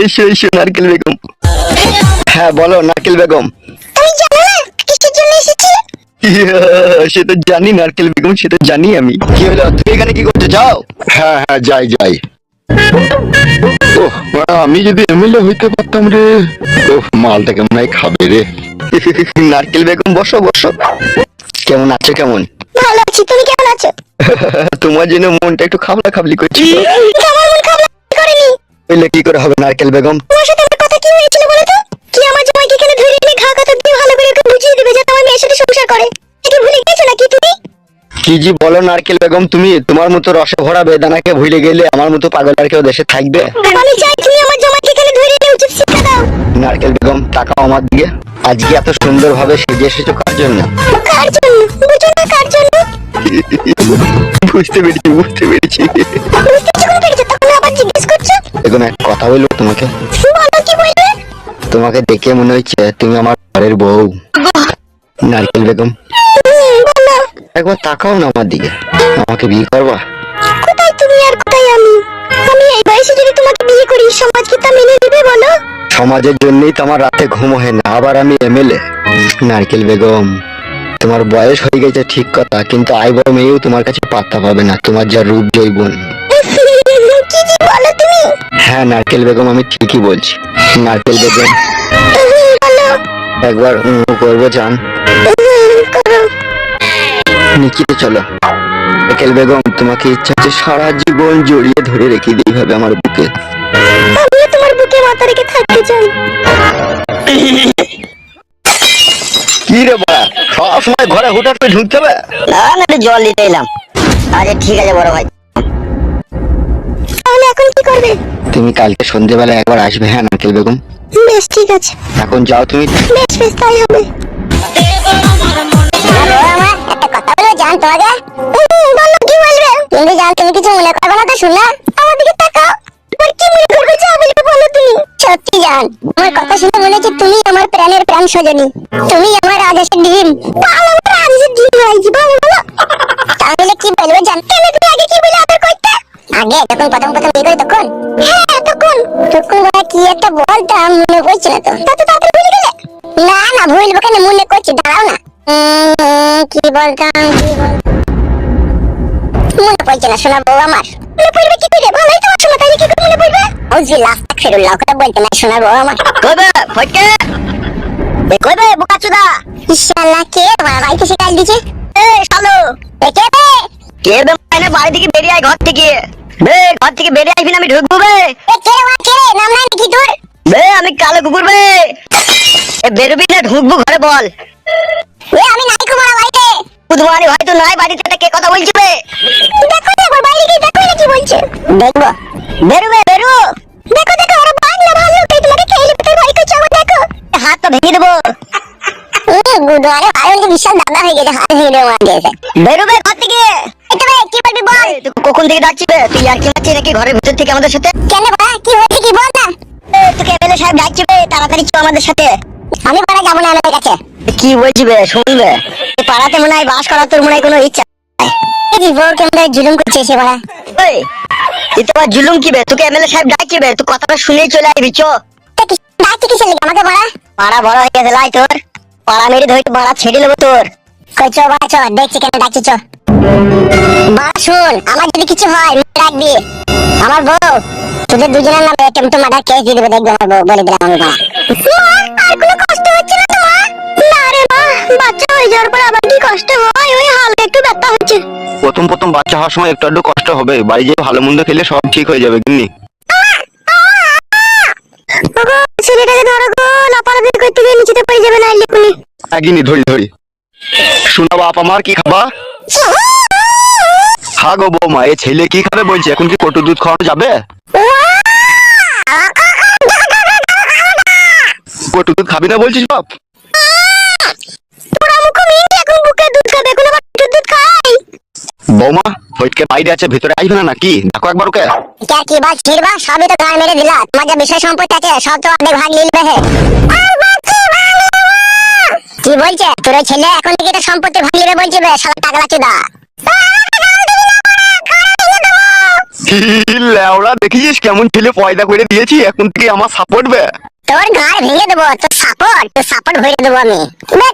এসো এসো নারকেল বেগম। হ্যাঁ বলো নারকেল বেগম। তুমি জানো না কিসের জন্য এসেছি? সে তো জানি নারকেল বেগম, সে তো জানি আমি। কি হলো, তুমি এখানে কি করতে যাও? হ্যাঁ হ্যাঁ যাই যাই। ওহ আমি যদি এমএলএ হইতে পারতাম রে। ওহ মালটাকে মনে হয় খাবে রে। নারকেল বেগম বসো বসো। কেমন আছো কেমন? ভালো আছি, তুমি কেমন আছো? তোমার জন্য মনটা একটু খাবলা খাবলি করছে। আমার মন খারাপ করেনি। বললে কি করে হবে নারকেল বেগম? তোমার সাথে আমার কথা কি হয়েছিল বলো তো? কি আমার জামাইকে এখানে ধরে এনে ঘা কথা দিয়ে ভালো করে ওকে বুঝিয়ে দিবে যাতে আমার মেয়ের সাথে সংসার করে। এটা ভুলে গেছো নাকি তুমি? কি জি বলো নারকেল বেগম তুমি? তোমার মতো রসে ভরা বেদানাকে ভুলে গেলে আমার মতো পাগল আর কেউ দেশে থাকবে? আমি চাই তুমি আমার জামাইকে এখানে ধরে এনে উচিত শিক্ষা দাও। নারকেল বেগম তাকাও আমার দিকে। আজকে এত সুন্দর ভাবে সেজে এসেছো কার জন্য? কার জন্য? বুঝো না কার জন্য? বুঝতে পেরেছি বুঝতে পেরেছি। বুঝতে যখন পেরেছো তখন আবার জিজ্ঞেস করছো? এখন এক কথা বলবো তোমাকে। বলো কি বলবে? তোমাকে দেখে মনে হচ্ছে তুমি আমার ঘরের বউ। নারকেল বেগম বলো। একবার তাকাও না আমার দিকে। আমাকে বিয়ে করবা? কোথায় তুমি আর কোথায় আমি? আমি এই বয়সে যদি তোমাকে বিয়ে করি সমাজ কি তা মেনে নেবে বলো? সমাজের জন্যই তো আমার রাতে ঘুম হয় না, আবার আমি এমএলএ। নারকেল বেগম তোমার বয়স হয়ে গেছে ঠিক কথা, কিন্তু আইবর মেয়েও তোমার কাছে পাত্তা পাবে না, তোমার যা রূপ জৈবন। কি যে বলো তুমি? হ্যাঁ নারকেল বেগম আমি ঠিকই বলছি। নারকেল বেগম বলো। একবার করবো জান? করো। নিচে চলো। নারকেল বেগম তোমাকে ইচ্ছা হচ্ছে সারা জীবন জড়িয়ে ধরে রেখে দিই ভাবে আমার বুকে। আমিও তোমার বুকে মাথা রেখে থাকতে চাই। কি রে বড়া, সব সময় ঘরে হুটার করে ঢুকতে হবে? না না একটু জল দিতে এলাম। আচ্ছা ঠিক আছে বড় ভাই। তাহলে এখন কি করবে? তুমি কালকে সন্ধ্যেবেলা একবার আসবে। হ্যাঁ নারকেল বেগম। বেশ ঠিক আছে। এখন যাও তুমি। বেশ বেশ তাই হবে। একটা কথা বলবো জান তোমাকে? বলো কি বলবে? কিন্তু জান তুমি কিছু মনে করবে না তো শুনলাম। আমার দিকে তাকাও। তোমার কি মনে করবে যা বলবে বলো তুমি। সত্যি জান আমার কথা শুনে মনে হচ্ছে তুমি আমার প্রাণের প্রাণ সজনী। তুমি আমার রাজেশের ডিম। ভালো রাজেশের ডিম হয়েছি বলো বলো। তাহলে কি বলবে জান? কেন তুমি আগে কি বলে আদর করতে? আগে তখন প্রথম প্রথম বিয়ে করি তখন? হ্যাঁ তখন। তখন বলা কি একটা বলতাম মনে পড়ছে না তো। তত তাড়াতাড়ি ভুলে গেলে? না না ভুলবো কেন, মনে করছি দাঁড়াও না। কি বলতাম মনে পড়ছে না শোনা বউ আমার। মনে পড়বে কি করে? ভালোই তো শোনা, তাইলে কি করে মনে পড়বে? বুঝলি লাস্ট ফেরুল্লাহ কথা বলতে না শোনা বউ আমার। কইবে ফটকে এ কইবে বোকাচোদা। ইনশাআল্লাহ কে আমার বাড়িতে শিকাল দিছে? এই শালো এ কে বে? কে বে মানে বাড়ি থেকে বেরিয়ে আয় ঘর থেকে। বে ঘর থেকে বেরিয়ে আইবি না আমি ঢুকবো বে। এ কে রে কে রে? নাম নাই নাকি তোর? বে আমি কালো কুকুর বে। এ বেরোবি না ঢুকবো ঘরে বল। এ আমি নাই কুমার বাড়িতে। বুধবারে হয়তো নাই বাড়িতে, এটা কে কথা বলছে বে? দেখো দেখো বাইরে গিয়ে দেখো না কি বলছে। দেখবো বেরোবে বেরো। দেখো দেখো ওরা বাংলা ভালো তাই তোমাকে খেয়ে লিখতে ভয় করছে আমার দেখো। হাতটা ভেঙে দেবো। গুদুয়ারে ভালো বিশাল দাদা হয়ে গেছে, হাত ভেঙে দেবো আমার দিয়েছে। বেরোবে ঘর থেকে। এটা বে কি বলবি বল? তুই কখন থেকে ডাকছিস বে? তুই আর কি মারছিস নাকি ঘরের ভিতর থেকে আমাদের সাথে? কেন বা কি হয়েছে কি বল না? তোকে এমএলএ সাহেব ডাকছে বে, তাড়াতাড়ি চল আমাদের সাথে। আমি পারা যাবো না আমাদের কাছে। কি বলছি বে শুনবে? এই পাড়াতে মনে হয় বাস করার তোর মনে হয় কোনো ইচ্ছা। এই বউ কেমন জুলুম করছে এসে বলা। ওই তুই তোমার জুলুম কি বে? তোকে এমএলএ সাহেব ডাকছে বে, তুই কথাটা শুনেই চলে আসবি চ। ডাকছে কিসের লেগে আমাকে বলা? পাড়া বড় হয়ে গেছে লাই তোর। পাড়া মেরে ধরে পাড়া ছেড়ে নেবো তোর। কই চো বা চো দেখছি কেন ডাকছি চো। বা শুন আমার যদি কিছু হয় মনে রাখবি আমার বউ তোদের দুজনের নামে টেম্পো মার্ডার কেস দিয়ে দেবে, দেখবে আমার বউ বলে দিলাম আমি বলা। আর কোনো কষ্ট হচ্ছে না তোমার? না রে মা, বাচ্চা হয়ে যাওয়ার পর আবার কি কষ্ট হয়? ওই হালকা একটু ব্যথা হচ্ছে। প্রথম প্রথম বাচ্চা হওয়ার সময় একটু আধটু কষ্ট হবে, বাড়ি যেয়ে ভালো মন্দ খেলে সব ঠিক হয়ে যাবে গিন্নি। ওগো ছেলেটাকে ধরো গো, লাফালাফি করতে গিয়ে নিচেতে পড়ে যাবে না এক্ষুনি। গিন্নি ধরি ধরি। শোনা বাপ আমার কি খাবা? হা গো বৌমা, এ ছেলে কি খাবে বলছে? এখন কি কটু দুধ খাওয়ানো যাবে? কটু দুধ খাবি না বলছিস বাপ? তোরা মুখ মিন্টি এখন বুকে দুধ খাবে, এখন আবার দুধ খাই। বৌমা ফটকে বাইরে আছে, ভিতরে আসবে না নাকি? দেখো একবার ওকে। क्या की बात छिड़वा सभी तो गाय मेरे दिला তোমার যা বিষয় সম্পত্তি আছে সব তো অর্ধেক ভাগ নিয়ে নেবে হে। কি বলছে তোর ছেলে এখন থেকে এটা সম্পত্তি ভাগ নেবে বলছে বে শালা টাকলা চুদা। লেওড়া দেখেছিস কেমন ছেলে পয়দা করে দিয়েছি, এখন থেকে আমার সাপোর্ট বে। তোর ঘাড় ভেঙে দেবো, তোর সাপোর্ট ভরে দেবো আমি। বে